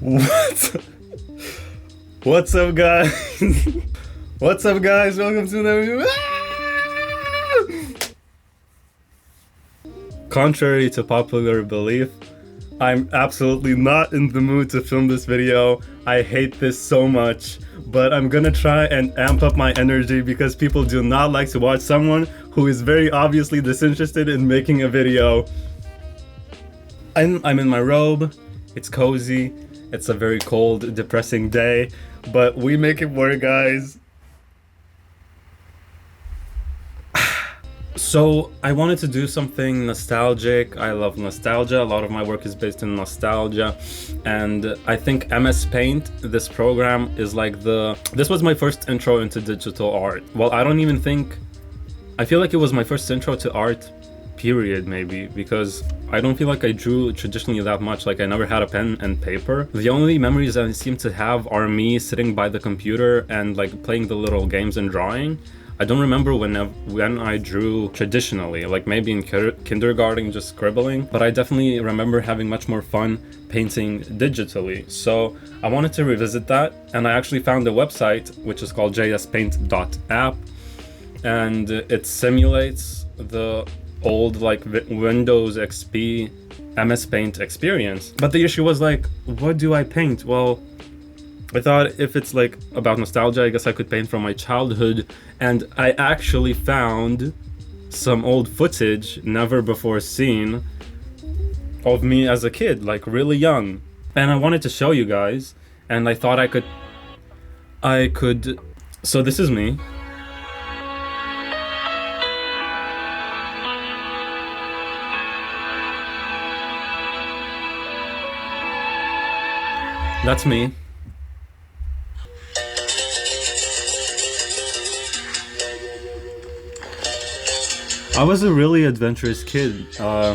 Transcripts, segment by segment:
What's What's up, guys? What's up, guys? Welcome to the. Contrary to popular belief, I'm absolutely not in the mood to film this video. I hate this so much, but I'm gonna try and amp up my energy because people do not like to watch someone who is very obviously disinterested in making a video. I'm in my robe, it's cozy, it's a very cold, depressing day, but we make it work, guys. So I wanted to do something nostalgic. I love nostalgia. A lot of my work is based in nostalgia, and I think MS Paint, this program, is like this was my first intro into digital art. Well, I feel like it was my first intro to art, period, maybe, because I don't feel like I drew traditionally that much. Like, I never had a pen and paper. The only memories I seem to have are me sitting by the computer and like playing the little games and drawing. I don't remember when I drew traditionally, like maybe in kindergarten, just scribbling, but I definitely remember having much more fun painting digitally. So I wanted to revisit that, and I actually found a website which is called jspaint.app, and it simulates the old like Windows XP MS Paint experience. But the issue was like, what do I paint? Well, I thought if it's like about nostalgia, I guess I could paint from my childhood, and I actually found some old footage never before seen of me as a kid, like really young. And I wanted to show you guys, and I thought I could. So this is me. That's me. I was a really adventurous kid. I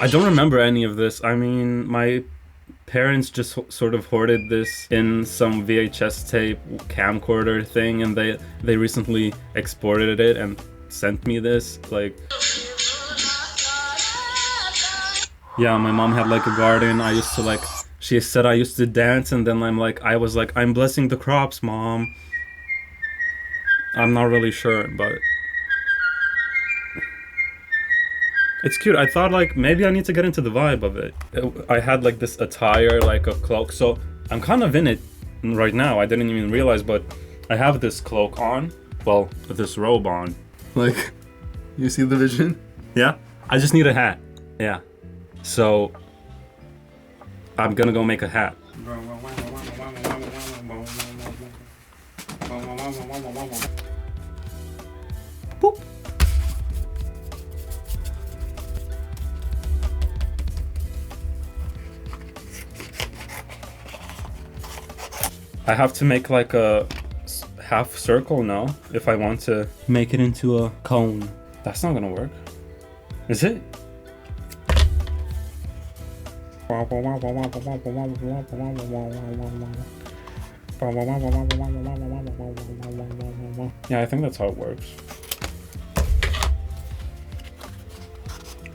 don't remember any of this. I mean, my parents just sort of hoarded this in some VHS tape camcorder thing, and they recently exported it and sent me this. Like, yeah, my mom had like a garden. She said I used to dance, and then I was like, I'm blessing the crops, Mom. I'm not really sure, but it's cute. I thought like maybe I need to get into the vibe of it. I had like this attire, like a cloak, so I'm kind of in it right now. I didn't even realize, but I have this cloak on. Well, this robe on. Like, you see the vision? Yeah? I just need a hat. Yeah. So I'm gonna go make a hat. Boop. I have to make like a half circle now if I want to make it into a cone. That's not gonna work. Is it? Yeah, I think that's how it works.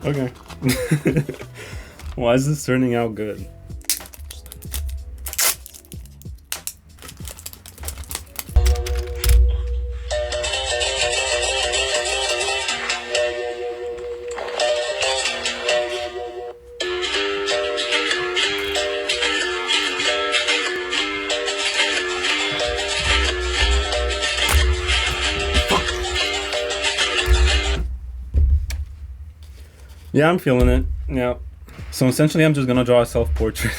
Okay. Why is this turning out good? Yeah, I'm feeling it. Yeah. So essentially, I'm just gonna draw a self-portrait.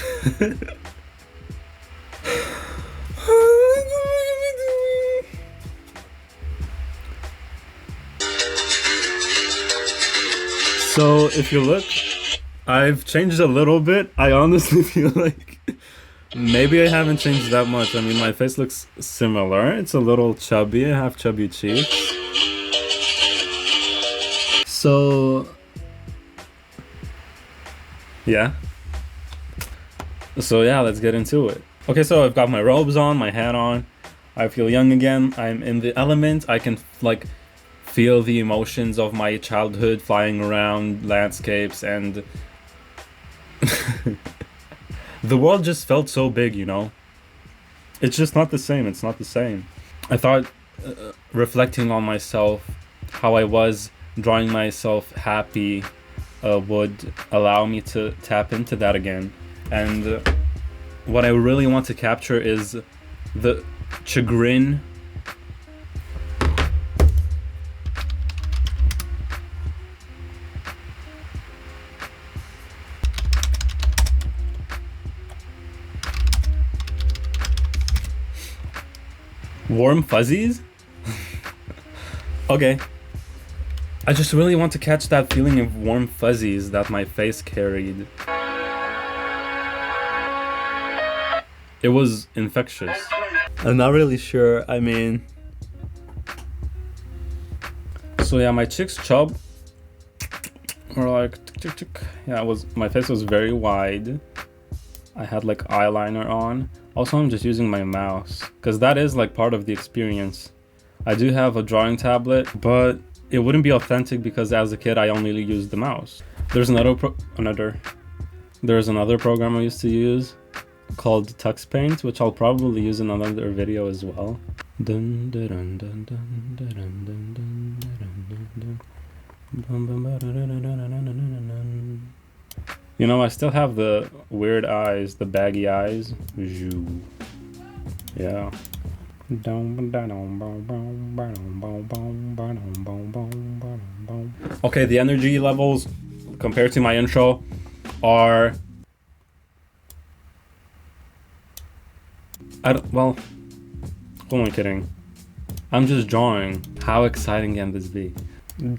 So if you look, I've changed a little bit. I honestly feel like maybe I haven't changed that much. I mean, my face looks similar. It's a little chubby. I have chubby cheeks. So yeah. So yeah, let's get into it. Okay, so I've got my robes on, my hat on. I feel young again. I'm in the element. I can like feel the emotions of my childhood flying around landscapes and The world just felt so big, you know? It's just not the same. It's not the same. I thought reflecting on myself, how I was, drawing myself happy would allow me to tap into that again. And what I really want to capture is the chagrin, warm fuzzies? Okay. I just really want to catch that feeling of warm fuzzies that my face carried. It was infectious. I'm not really sure, I mean... So yeah, my cheeks chub were like tick, tick, tick. Yeah, my face was very wide. I had like eyeliner on. Also, I'm just using my mouse because that is like part of the experience. I do have a drawing tablet, but it wouldn't be authentic because as a kid I only used the mouse. There's another program I used to use called Tux Paint, which I'll probably use in another video as well. You know, I still have the weird eyes, the baggy eyes. Yeah. Okay, the energy levels compared to my intro are... well, who am I kidding? I'm just drawing. How exciting can this be? You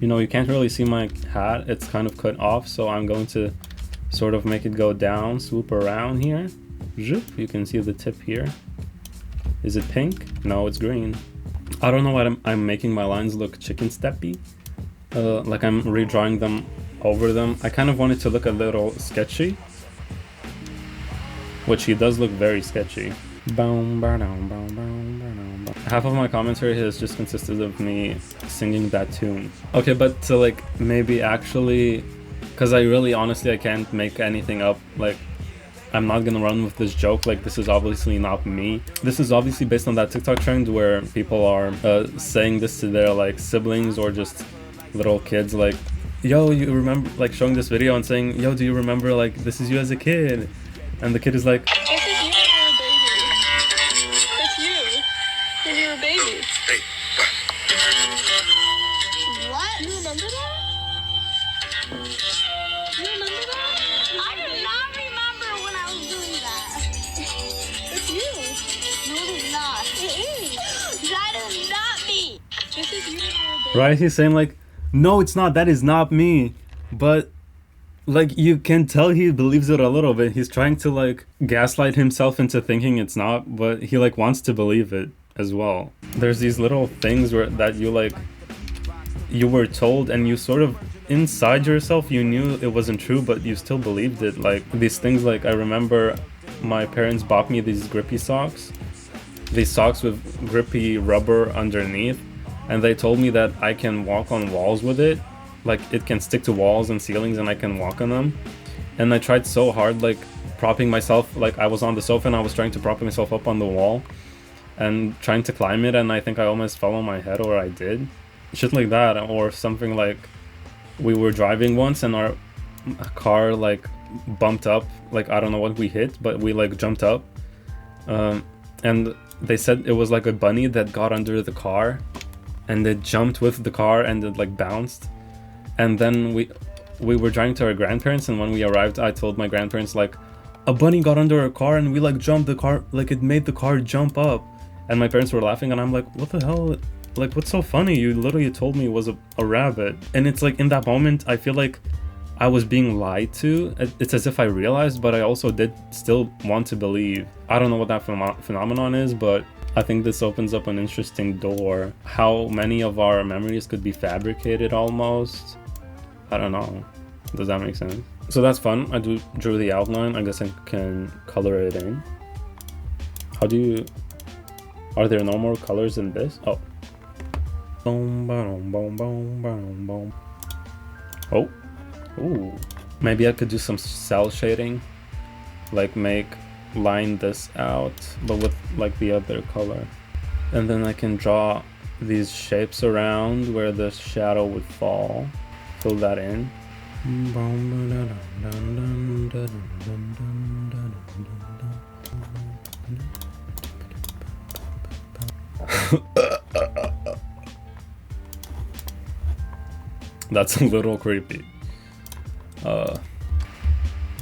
know, you can't really see my hat. It's kind of cut off, so I'm going to sort of make it go down, swoop around here. You can see the tip here. Is it pink? No, it's green. I don't know why I'm making my lines look chicken steppy. Like I'm redrawing them over them. I kind of want it to look a little sketchy, which he does look very sketchy. Half of my commentary has just consisted of me singing that tune. Okay, but to like maybe actually, because I really honestly I can't make anything up. Like, I'm not gonna run with this joke. Like, this is obviously not me. This is obviously based on that TikTok trend where people are saying this to their like siblings or just little kids, like, yo, you remember, like showing this video and saying, yo, do you remember like this is you as a kid? And the kid is like, this is you when you were a baby. It's you when you were a baby. Hey. What? You remember that? You remember that? I do not remember when I was doing that. It's you. No, it is not. It is. That is not me. This is you when you were a baby. right? He's saying like, no, it's not. That is not me. But like you can tell he believes it a little bit. He's trying to like gaslight himself into thinking it's not, but he like wants to believe it as well. There's these little things where that you like, you were told and you sort of inside yourself you knew it wasn't true, but you still believed it. Like these things, like I remember my parents bought me these grippy socks. These socks with grippy rubber underneath, and they told me that I can walk on walls with it. Like it can stick to walls and ceilings and I can walk on them. And I tried so hard, like propping myself, like I was on the sofa and I was trying to prop myself up on the wall and trying to climb it, and I think I almost fell on my head, or I did. Shit like that. Or something like we were driving once and our car like bumped up, like I don't know what we hit, but we like jumped up. And they said it was like a bunny that got under the car and it jumped with the car and it like bounced. And then we were driving to our grandparents, and when we arrived I told my grandparents like, a bunny got under our car and we like jumped the car, like it made the car jump up. And my parents were laughing and I'm like, what the hell, like what's so funny? You literally told me it was a rabbit. And it's like in that moment I feel like I was being lied to. It's as if I realized, but I also did still want to believe. I don't know what that phenomenon is, but I think this opens up an interesting door. How many of our memories could be fabricated almost? I don't know. Does that make sense? So that's fun. I drew the outline. I guess I can color it in. How do you... Are there no more colors in this? Oh. Boom, boom, boom, boom, boom, boom. Oh. Ooh. Maybe I could do some cell shading, like line this out, but with like the other color. And then I can draw these shapes around where the shadow would fall. Fill that in. That's a little creepy.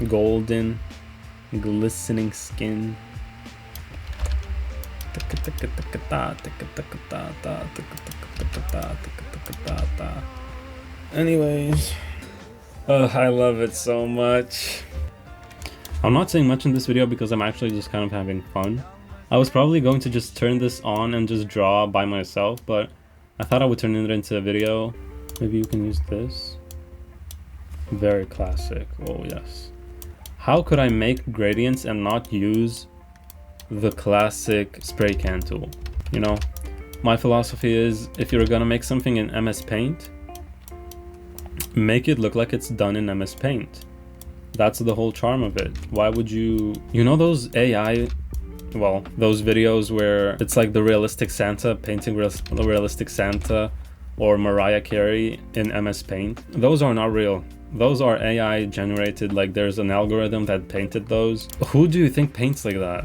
Golden, glistening skin. Anyways, I love it so much. I'm not saying much in this video because I'm actually just kind of having fun. I was probably going to just turn this on and just draw by myself, but I thought I would turn it into a video. Maybe you can use this. Very classic. Oh yes. How could I make gradients and not use the classic spray can tool? You know, my philosophy is if you're gonna make something in MS Paint, make it look like it's done in MS Paint. That's the whole charm of it. Why would you know those AI, well, those videos where it's like the realistic Santa painting the realistic Santa or Mariah Carey in MS Paint? Those are not real. Those are AI generated, like there's an algorithm that painted those. Who do you think paints like that?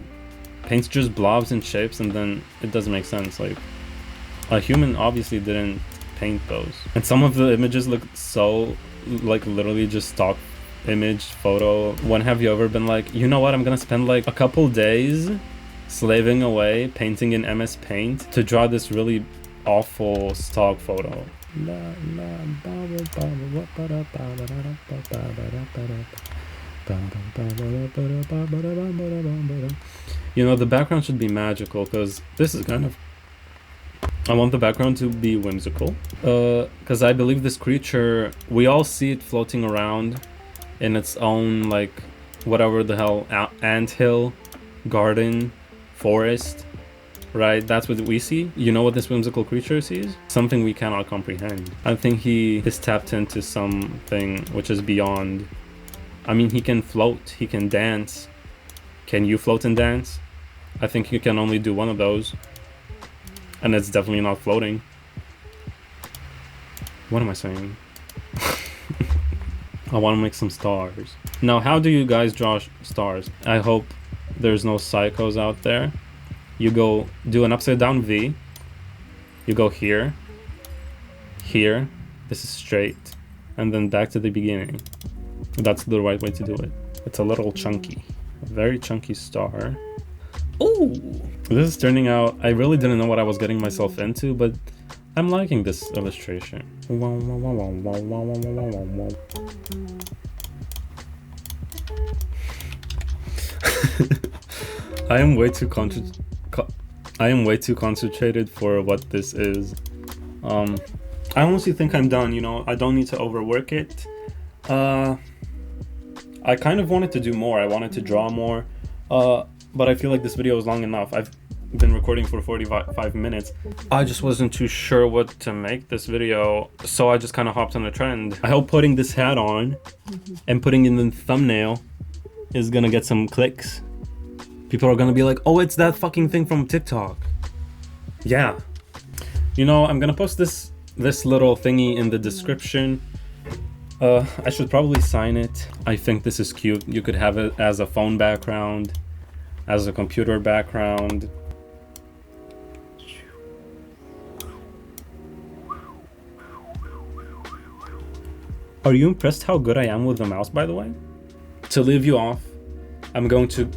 Paints just blobs and shapes and then it doesn't make sense. Like a human obviously didn't paint those. And some of the images look so like literally just stock image photo. When have you ever been like, you know what, I'm gonna spend like a couple days slaving away painting in MS Paint to draw this really awful stock photo? You know, the background should be magical because this is kind of, I want the background to be whimsical because I believe this creature, we all see it floating around in its own like whatever the hell, anthill, garden, forest, right? That's what we see. You know what this whimsical creature sees? Something we cannot comprehend. I think he is tapped into something which is beyond. I mean, he can float, he can dance. Can you float and dance? I think you can only do one of those. And it's definitely not floating. What am I saying? I want to make some stars. Now, how do you guys draw stars? I hope there's no psychos out there. You go do an upside down V. You go here. Here. This is straight. And then back to the beginning. That's the right way to do it. It's a little chunky. A very chunky star. Ooh! This is turning out... I really didn't know what I was getting myself into, but I'm liking this illustration. I am way too concentrated for what this is. I honestly think I'm done, you know? I don't need to overwork it. I kind of wanted to do more. I wanted to draw more. But I feel like this video is long enough. I've been recording for 45 minutes. I just wasn't too sure what to make this video, so I just kind of hopped on a trend. I hope putting this hat on and putting in the thumbnail is gonna get some clicks. People are gonna be like, oh, it's that fucking thing from TikTok. Yeah. You know, I'm gonna post this little thingy in the description. I should probably sign it. I think this is cute. You could have it as a phone background, as a computer background. Are you impressed how good I am with the mouse, by the way? To leave you off, I'm going to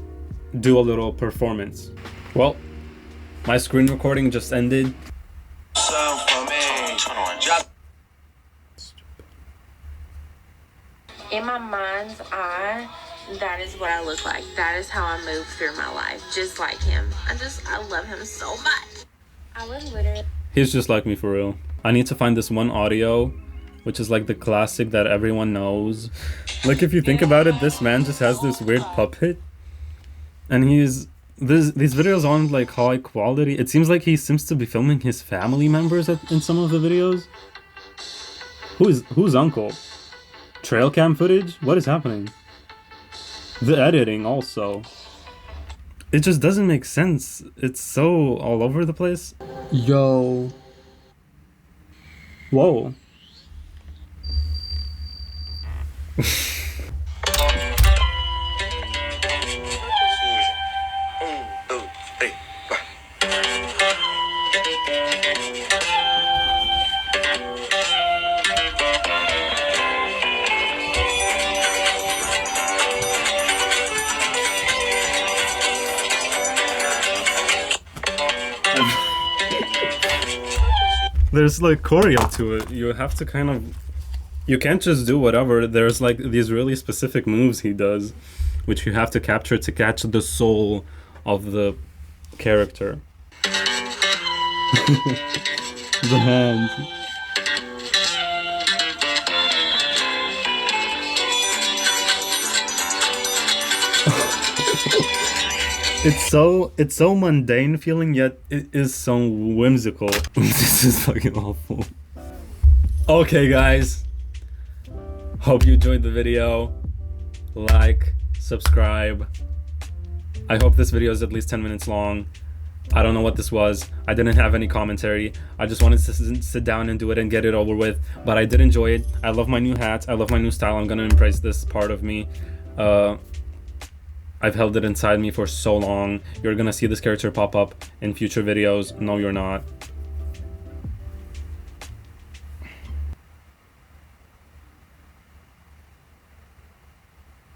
do a little performance. Well, my screen recording just ended. In my mind's eye, that is what I look like. That is how I move through my life, just like him. I love him so much. I would literally... He's just like me for real. I need to find this one audio, which is like the classic that everyone knows. Like if you think about it, this man just has this weird puppet. And these videos aren't like high quality. It seems like he seems to be filming his family members in some of the videos. Who's uncle? Trail cam footage? What is happening? The editing also. It just doesn't make sense. It's so all over the place. Yo. Whoa. There's like choreo to it. You have to kind of, you can't just do whatever. There's like these really specific moves he does, which you have to capture to catch the soul of the character. The hands. It's so mundane feeling, yet it is so whimsical. This is fucking awful. Okay, guys. Hope you enjoyed the video. Like, subscribe. I hope this video is at least 10 minutes long. I don't know what this was. I didn't have any commentary. I just wanted to sit down and do it and get it over with. But I did enjoy it. I love my new hat. I love my new style. I'm gonna embrace this part of me. I've held it inside me for so long. You're gonna see this character pop up in future videos. No, you're not.